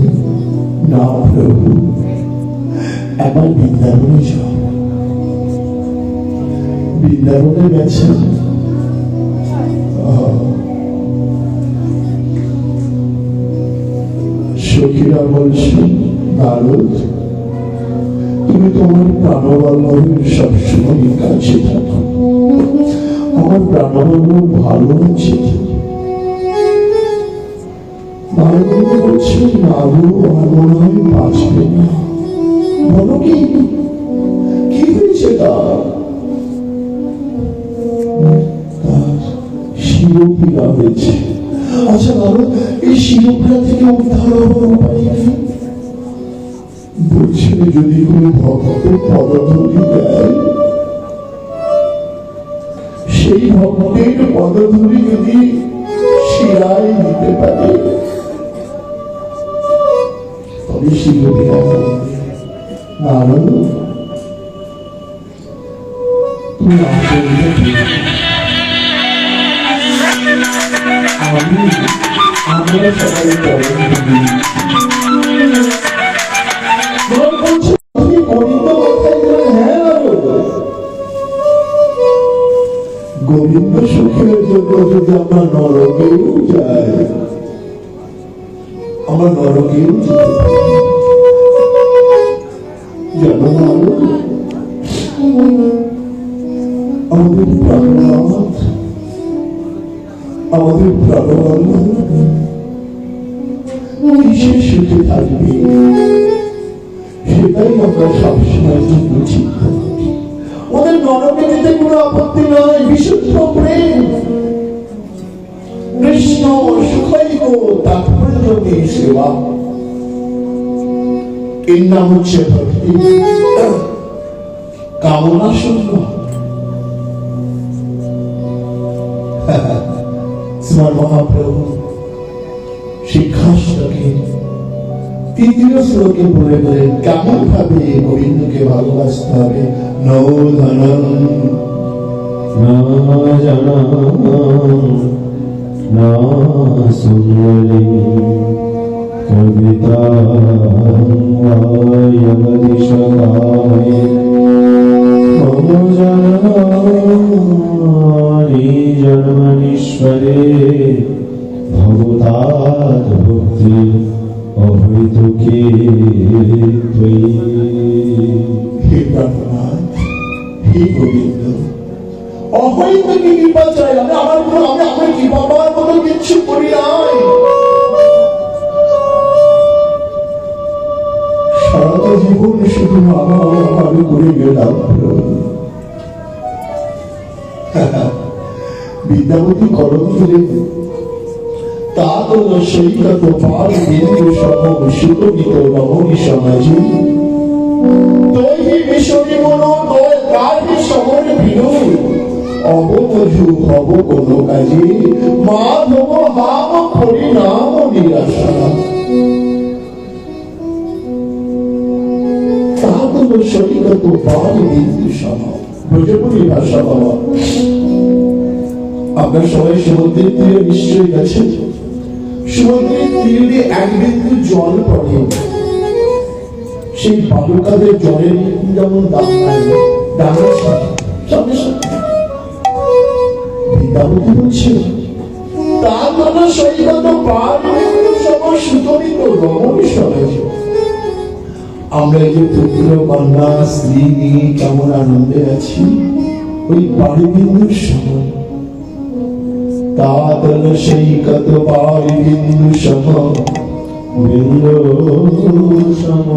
না প্রভু? একবার বৃন্দাবনে যাও। বৃন্দাবনে গেছেন। সখীরা বলছেন, নারদ তুমি তোমার প্রাণবল্লভের সবসময় কাছে থাকো, আমার প্রাণবল্লভ ভালো আছে। নারদ বলছেন, নারু আমার মনে হয় বাঁচবে না। বলো কি? কি হয়েছে তার? শিরোপীড়া হয়েছে। আচ্ছা নারদ, এই শিরোপীড়া থেকে উদ্ধার হওয়ার উপায় কি? বলছে, যদি কোনো ভক্ত পদধূলি দেয়, সেই ভক্তের পদধূলি যদি শিরায় দিতে পারে, তবে শিরোপীড়া হবে। নারদ, তুমি আমরা সবাই গোবিন্দ সুখের জন্য যদি আমরা নরকেও যাই, আমরা নরকেও যেতে পারি। জানো না, আমাদের প্রাণনাথ আমাদের প্রাণবান কিসের সুখে থাকবে সেটাই আমরা সবসময় জন্য চিন্তা করি। ওদের নরকে যেতে কোনো আপত্তি নয়, বিশুদ্ধ প্রেম কৃষ্ণ সুখৈব তাৎপর্যমী সেবা, এর নাম হচ্ছে ভক্তি। কামনা শূন্য। শ্রীমান মহাপ্রভু শিক্ষাশ্লোকে তৃতীয় শ্লোকে বলে বলেন কেমন ভাবে গোবিন্দকে ভালোবাসতে হবে। নৌধনম না জানা না সুন্দরী কবিতা জন্মনীশ্বরে ভগবতাৎ ভক্তি অহৈতুকে হে প্রাণনাথ, হে গোবিন্দ, অহৈতুকে কৃপা চাই। আমি কৃপা পাওয়ার মতো কিচ্ছু করি নাই। সারাটা জীবন শুধু আমার করে গেলাম। বিদ্যাপতি কলম ধরে তা তো সৈকত পাল বিন্দু সমুষিত রমণী সমাজে তৈহি মিশরি মন তয় কার্যে সমর বিনু অবমধু হব কোন কাজে মাধব হাম পরিণাম নিরাশা। তা তো সৈকত পাল বিন্দু সম ব্রজপুরী ভাষা বাবা। আপনার সবাই সমুদ্রের তীরে নিশ্চয়ই গেছেন। সমুদ্রের তীরে এক বিন্দু জল পড়ে, সেই বালুকাদের জলের যেমন দাম নাই, দামের সামনে বিদ্যাপতি বলছে তার মানে সৈকত পার সময় সুতরিত রমণী সমাজ। আমরা এই যে পুত্র কন্যা স্ত্রী নিয়ে কেমন আনন্দে আছি, ওই পাড়ি বিন্দুর সময় তাতল সৈকত পাড়ি বিন্দু সম বিন্দু সম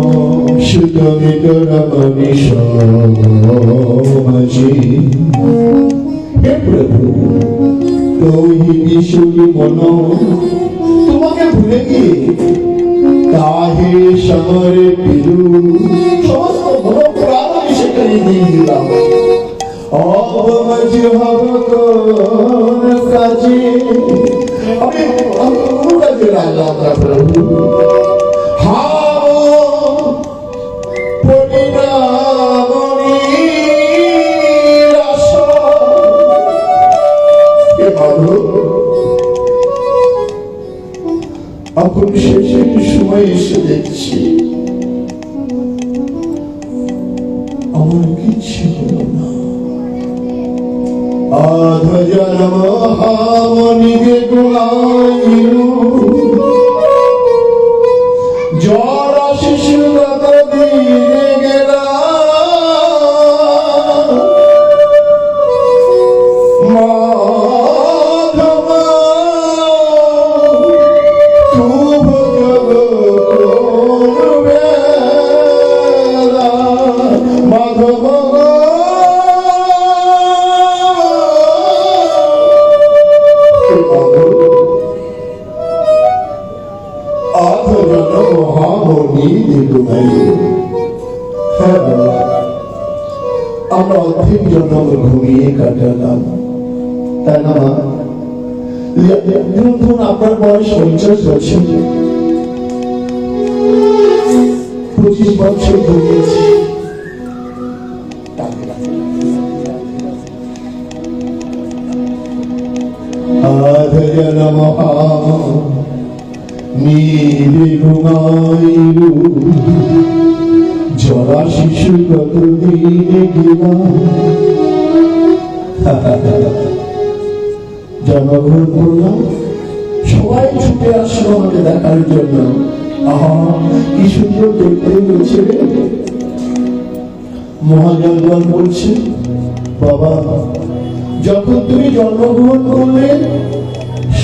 সুতমিত রমণী সমাজে। হে প্রভু, তৈহি বিশুরি মন তোমাকে ভুলে গিয়ে তাহে সমরে পিলু সমস্ত ভব প্রাণ সেখানে দিয়ে দিলাম। অবমজ হব কোন কাজে, আমি কোন কাজে লাগলাম না প্রভু। হাম পরিণাম নিরাশা। হে মাধব, এখন শেষের সময় এসে দেখছি আমার কিছু হলো না। আধ জন্ম হামনিকে গুলাইলু জরা শিশু গত দিনে গেলা মাধব তুভ জগ করবে মাধব আমরা অর্ধেক জন্য ঘুমিয়ে কাটালাম, তাই না? ধরুন আপনার বয়স 50 বছর, 25 বছর ঘুমিয়েছি। আধ জন্ম নীলে ঘুমাইলু জরা শিশু কত দিনে গেলা। জন্মগ্রহণ করলাম, সবাই ছুটে আসলো আমাকে দেখার জন্য। আহা, কি সুন্দর দেখতে হয়েছে। মহাজনগণ বলছে, বাবা যখন তুমি জন্মগ্রহণ করলে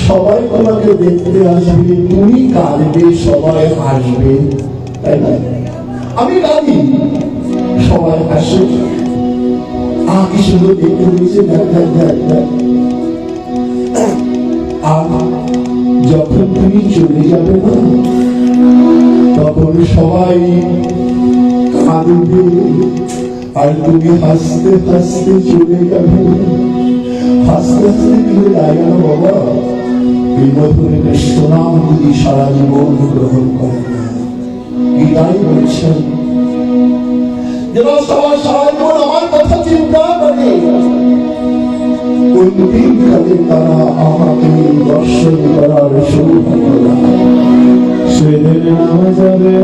সবাই তোমাকে দেখতে আসবে, তুমি কাঁদবে, সবাই হাসবে, তাই না? আমি কাঁদি, সবাই হাসে। কি সুন্দর দেখতে হয়েছে, আর যখন তুমি চলে যাবে না, তখন সবাই কাঁদবে আর তুমি হাসতে হাসতে চলে যাবে। হাসতে হাসতে গিয়ে দাঁড়ানো বাবা, এই মধুরে কৃষ্ণ নাম যদি সারা জীবন গ্রহণ করে না, গীতাই বলছেন যেন সবাই সারা জীবন আমার কথা চিন্তা করে, অন্তিম কালে তারা আমাকে দর্শন করার সৌভাগ্য লাভ। সেদিন নাম যাবে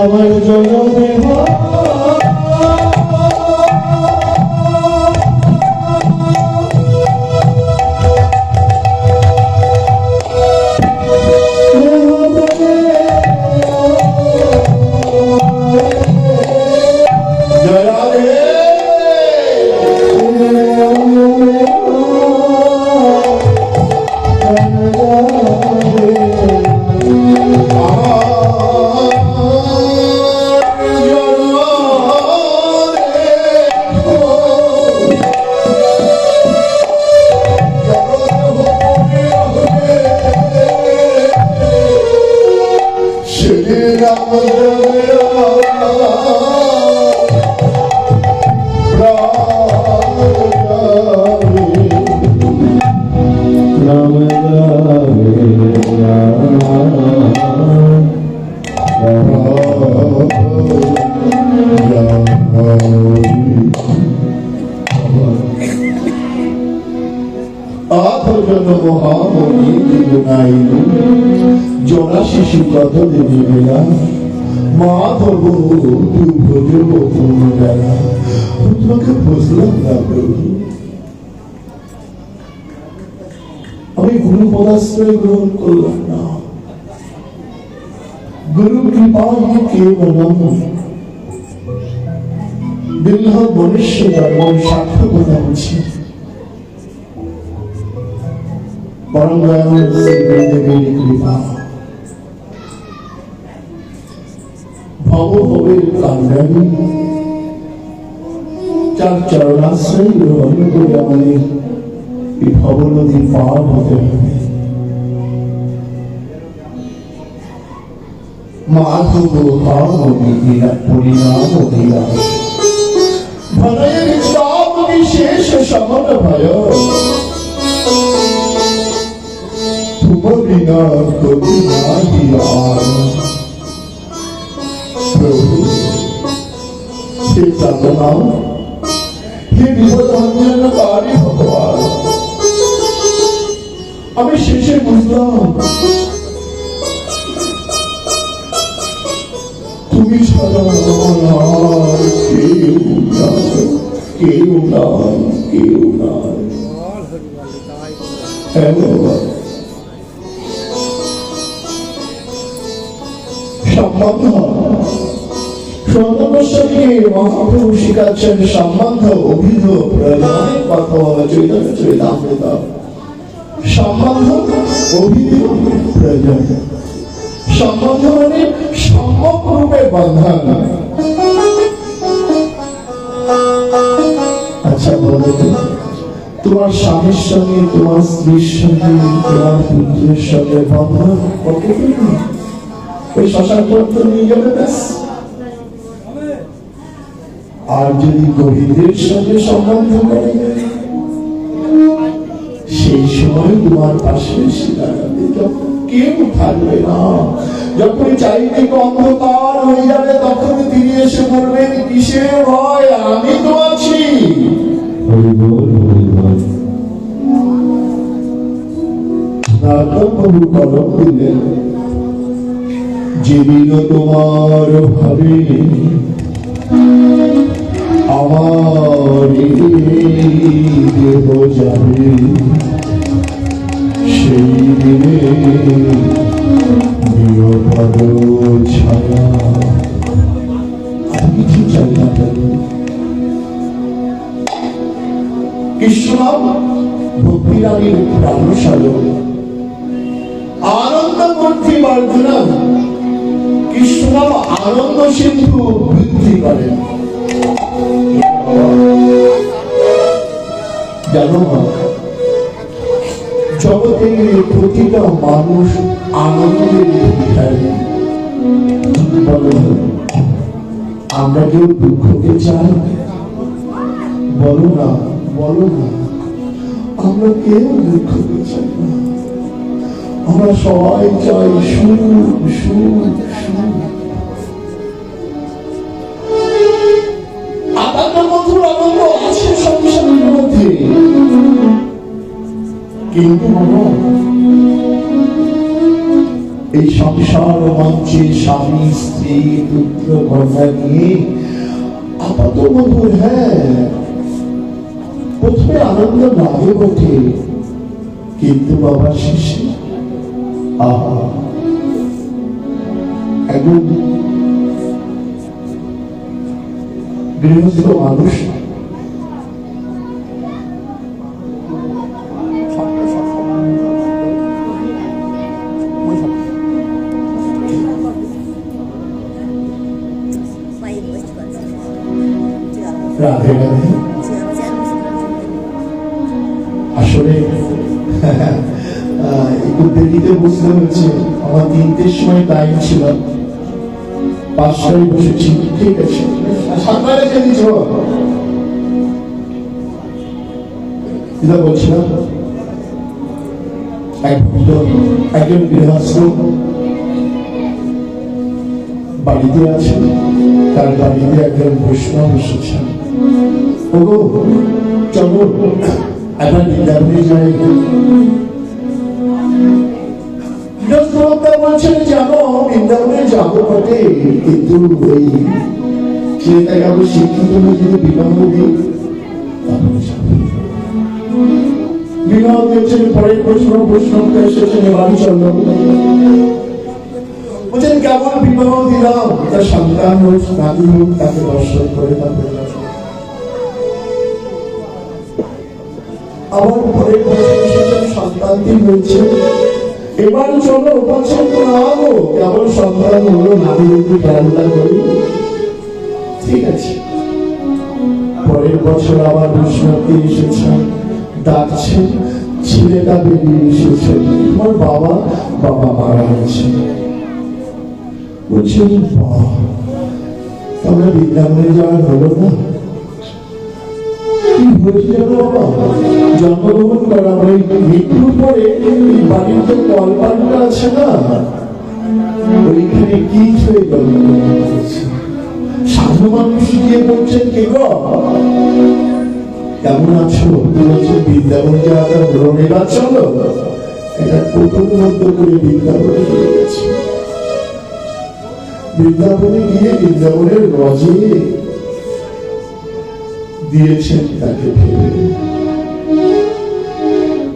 আমার জনদেব জনা শিশু কত দেবী বেলা মাধব তুই ভজব কোন বেলা। তোমাকে বুঝলাম না প্রভু, আমি গুরু পদাশ্রয় গ্রহণ করলাম না। गुरु कृपा ही केवलम बिल्ह मनुष्य जन्म सार्थकता उचित। परम दयालु श्री गुरुदेवेर कृपा भव भवेर कांडानी चार चरणाश्रय ग्रहण करे आमादेर এই ভবনদী পার হতে হবে। মাধব পরিণাম দিয়া ভনয় বিষ্ণাপ বিশেষ সমন ভয় তুম বিনা গতি নাহি আর। প্রভু হে প্রাণনাথ, হে বিপদঞ্জনকারী ভগবান, আমি শেষে বুঝলাম তুমি ছাড়া আমার কেউ নাই, কেউ নাই, কেউ নাই। সম্বন্ধ সর্বস্বকে মহাপ্রভু শিখাচ্ছেন। সম্বন্ধ অভিধ প্রয়োজনের কথা বলা চৈতন্য চরিতামৃত। সম্বন্ধ অভিধ প্রয়োজন। সম্বন্ধ মানে সম্যক রূপে বন্ধন। আচ্ছা বলতে তোমার স্বামীর সঙ্গে, তোমার স্ত্রীর সঙ্গে, তোমার পুত্রের সঙ্গে বন্ধন কতদিন ওই শ্মশান পর্যন্ত নিয়ে যাবে ব্যাস। আর যদি গরিবদের সঙ্গে সম্বন্ধ করে, সেই সময় তোমার পাশে এসে দাঁড়াবে, কেউ থাকবে না। যখন চারিদিকে অন্ধকার হয়ে যাবে, তখন তিনি এসে বলবেন, কিসের ভয়, আমি তো আছি। প্রভু কলম দিলেন, যেদিন তোমার ভাবে আমার দেহ যাবে, সেই দিনে নিরাপদ ছায়া। আমি কিছু চাই না। কৃষ্ণ ভক্তিরানীর প্রাণসাধন, আনন্দ মূর্তি বর্ধনম। কৃষ্ণ আনন্দ সিন্ধু বৃদ্ধি করেন। জানো জগতের প্রতিটা মানুষ আনন্দের ভিখারি। বলো, আমরা কেউ দুঃখকে চাই? বলো না, বলো না, আমরা কেউ দুঃখকে চাই না। আমরা সবাই চাই সুখ, সুখ, সুখ। মধুর আনন্দ আছে সংসারের মধ্যে, কিন্তু এই সংসার মঞ্চে স্বামী, স্ত্রী, পুত্র, কন্যা নিয়ে আপাত মধুর, হ্যাঁ প্রথমে আনন্দ লাগে বটে, কিন্তু বাবা শেষে আহা। একজন গৃহস্থ মানুষ রাধে রাধে। আসলে একটু দেরিতে বুঝতে হচ্ছে, আমার 3টের সময় টাইম ছিল, 5টায় বসেছি। ঠিক আছে, 7টায় রেখে দিচ্ছ। যেটা বলছিলাম, একজন গৃহস্থ বাড়িতে আছেন, তার বাড়িতে একজন বৈষ্ণব এসেছেন। ওগো চলো একবার বৃন্দাবনে যাই। বলছেন, জানো বৃন্দাবনে যাবো বটে, কিন্তু ওই ছেলেটাকে আবার শিক্ষিত যদি বিবাহ দিই, বিবাহ দিয়েছেন। পরের প্রশ্ন বৈষ্ণবটা এসেছেন, বাড়ি চলল। বলছেন, কেমন বিবাহ দিলাম, তার সন্তান হোক, নাতি হোক, তাকে দর্শন করে তারপরে আবার পরের বছর এসেছেন, সন্তানটি হয়েছে। এবার চলো বলছেন, না গো কেমন সন্তান হলো, নাতি নাতি খেলাধুলা করি। ঠিক আছে, পরের বছর আবার বৈষ্ণবকে এসেছেন, ডাকছেন, ছেলেটা বেরিয়ে এসেছে। তোমার বাবা মারা গেছে। বলছেন, তাহলে বৃন্দাবনে যাওয়া হলো না? কি হয়েছে জানো বাবা, জন্মগ্রহণ করা মানে মৃত্যুর পরে বাড়ির যে কলপানটা আছে না, ওইখানে কি হয়ে গেল? সাধু মানুষ গিয়ে বলছেন, কে গো কেমন আছো? বলছে, বৃন্দাবনে যাওয়াটা হলো না, এবার চলো। এটা প্রথম মধ্য করে বৃন্দাবনে চলে গেছে। বৃন্দাবনে গিয়ে বৃন্দাবনের রজে দিয়েছেন তাকে ফেলে।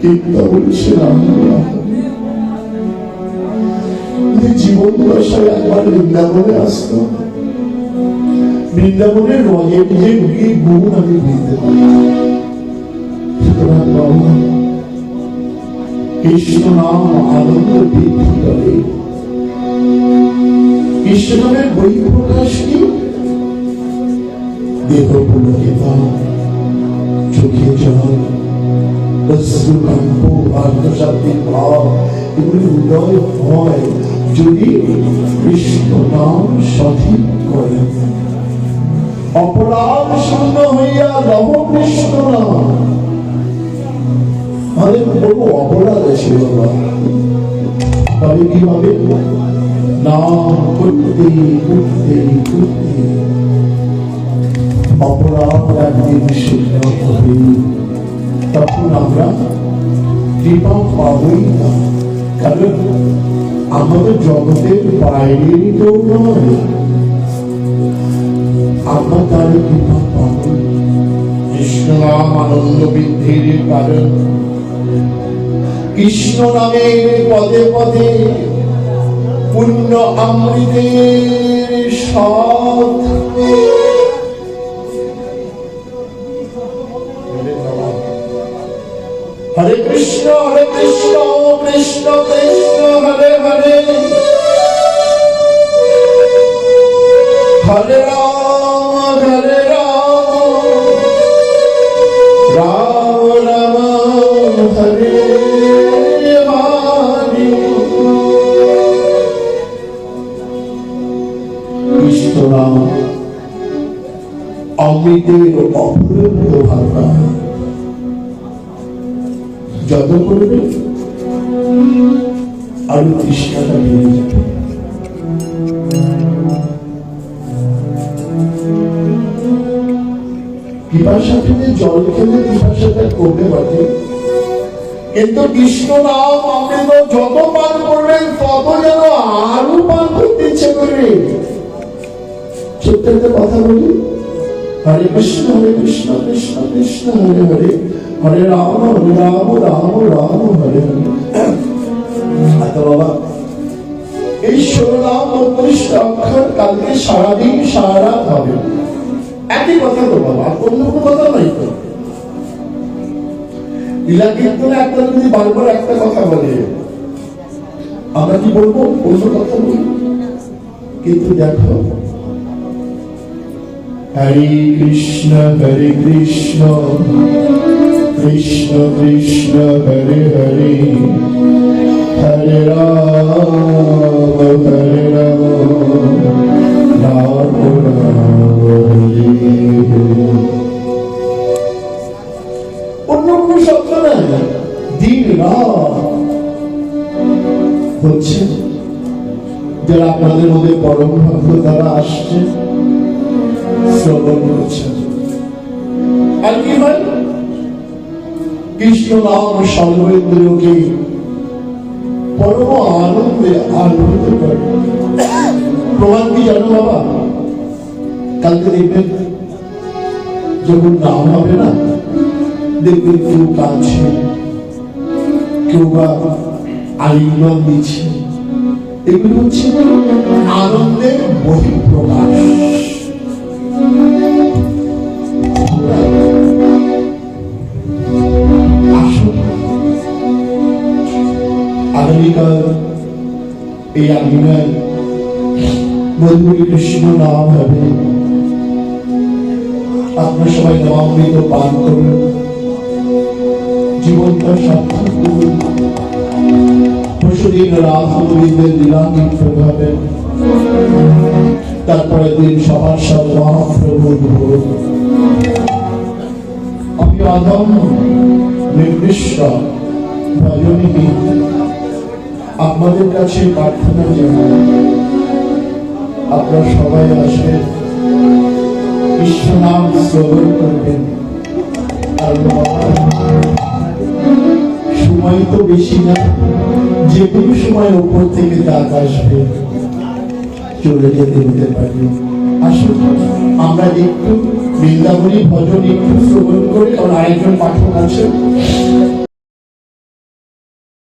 কিন্তু বলছিলাম, জীবন দশায় একবার বৃন্দাবনে আসতো, বৃন্দাবনের রঙের যে গুণ আমি বুঝতে পারি। সুতরাং বাবা, কৃষ্ণ নাম আনন্দ বৃদ্ধি করে। কৃষ্ণ নামের বই প্রকাশ কি? দেহ পুলকিত, চোখে জল, অশ্রুকম্প, আর্তশাব্দিক ভাব এগুলি উদয় হয় যদি কৃষ্ণ নাম সঠিক করে। অপরাধ শূন্য হইয়া নব কৃষ্ণ নাম। অনেক বড় অপরাধ আছে বাবা, তবে কি হবে? নাম করতে করতে করতে অপরাধ একদিন শূন্য হবে, তখন আমরা কৃপা পাবই না। কারণ আমাদের জগতের বাইরেই তো নয়, আমরা তার কৃপা পাব। কৃষ্ণ নাম আনন্দ বৃদ্ধির কারণ, কৃষ্ণ নামের পদে পদে পুণ্য অমৃতের স্বাদ। হরে কৃষ্ণ কৃষ্ণ কৃষ্ণ হরে হরে, হরে রাম রাম রাম হরে হরে। কৃষ্ণ নাম অমৃতের অপূর্ব ভাবনা, যত করবে আরো তৃষ্ণাটা বেড়ে যাবে। পিপাসা পেলে জল খেলে পিপাসাটা কমে পারে, কিন্তু কৃষ্ণ নাম অমৃত যত পান করবেন তত যেন আরো পান করতে ইচ্ছে করবে। ছোট্ট একটা কথা বলি, হরে কৃষ্ণ কৃষ্ণ কৃষ্ণ হরে হরে, হরে রাম রাম রাম হরে হরে। আচ্ছা বাবা, এই 16 নাম 32 অক্ষর কালকে সারাদিন সারা রাত হবে। একই কথা তো বাবা, অন্য কোনো কথা নাই তো। লীলা কীর্তনে একটা যদি বারবার একটা কথা বলে, আমরা কি বলবো? অন্য কথা বলি। কিন্তু দেখো, হরে কৃষ্ণ কৃষ্ণ কৃষ্ণ হরে হরে, হরে রাম রাম হরে হরে। অন্য কোনো শব্দ নাই। দিন রাত হচ্ছে, যারা আপনাদের মধ্যে পরম ভক্ত তারা আসছে, শ্রবণ করছেন। আর কি হয়? কৃষ্ণ নাম সর্বেন্দ্রকে পরম আনন্দে আনন্দিত করে। প্রমাণ কি জানো বাবা? কালকে দেখবেন যখন নাম হবে না, দেখবেন কেউ কাঁদছে, কেউ বা আলিঙ্গন দিচ্ছে। এগুলো হচ্ছে আনন্দের বহিঃপ্রকাশ। আসুন আগামীকাল এই আঙিনায় মধুর কৃষ্ণ নাম হবে। আপনার সবাই নামামৃত পান করুন, জীবনটা সার্থক করুন। পরশুদিন রাধাদের লীলা কীর্তন হবে, তারপরে দিন সবার সব মহাপ্রভুর ভোগ। আমি অদম্য নির্দিষ্ট ভজনী আপনাদের কাছে প্রার্থনা জানাই, আপনারা সবাই আসবেন, কৃষ্ণ নাম শ্রবণ করবেন। আর সময় তো বেশি না, যে কোনো সময় উপর থেকে ডাক আসবে, চলে যেতে হতে পারে। আসুন আমরা একটু বৃন্দাবনী ভজন একটু শ্রবণ করে, কারণ আরেকজন পাঠক আছেন।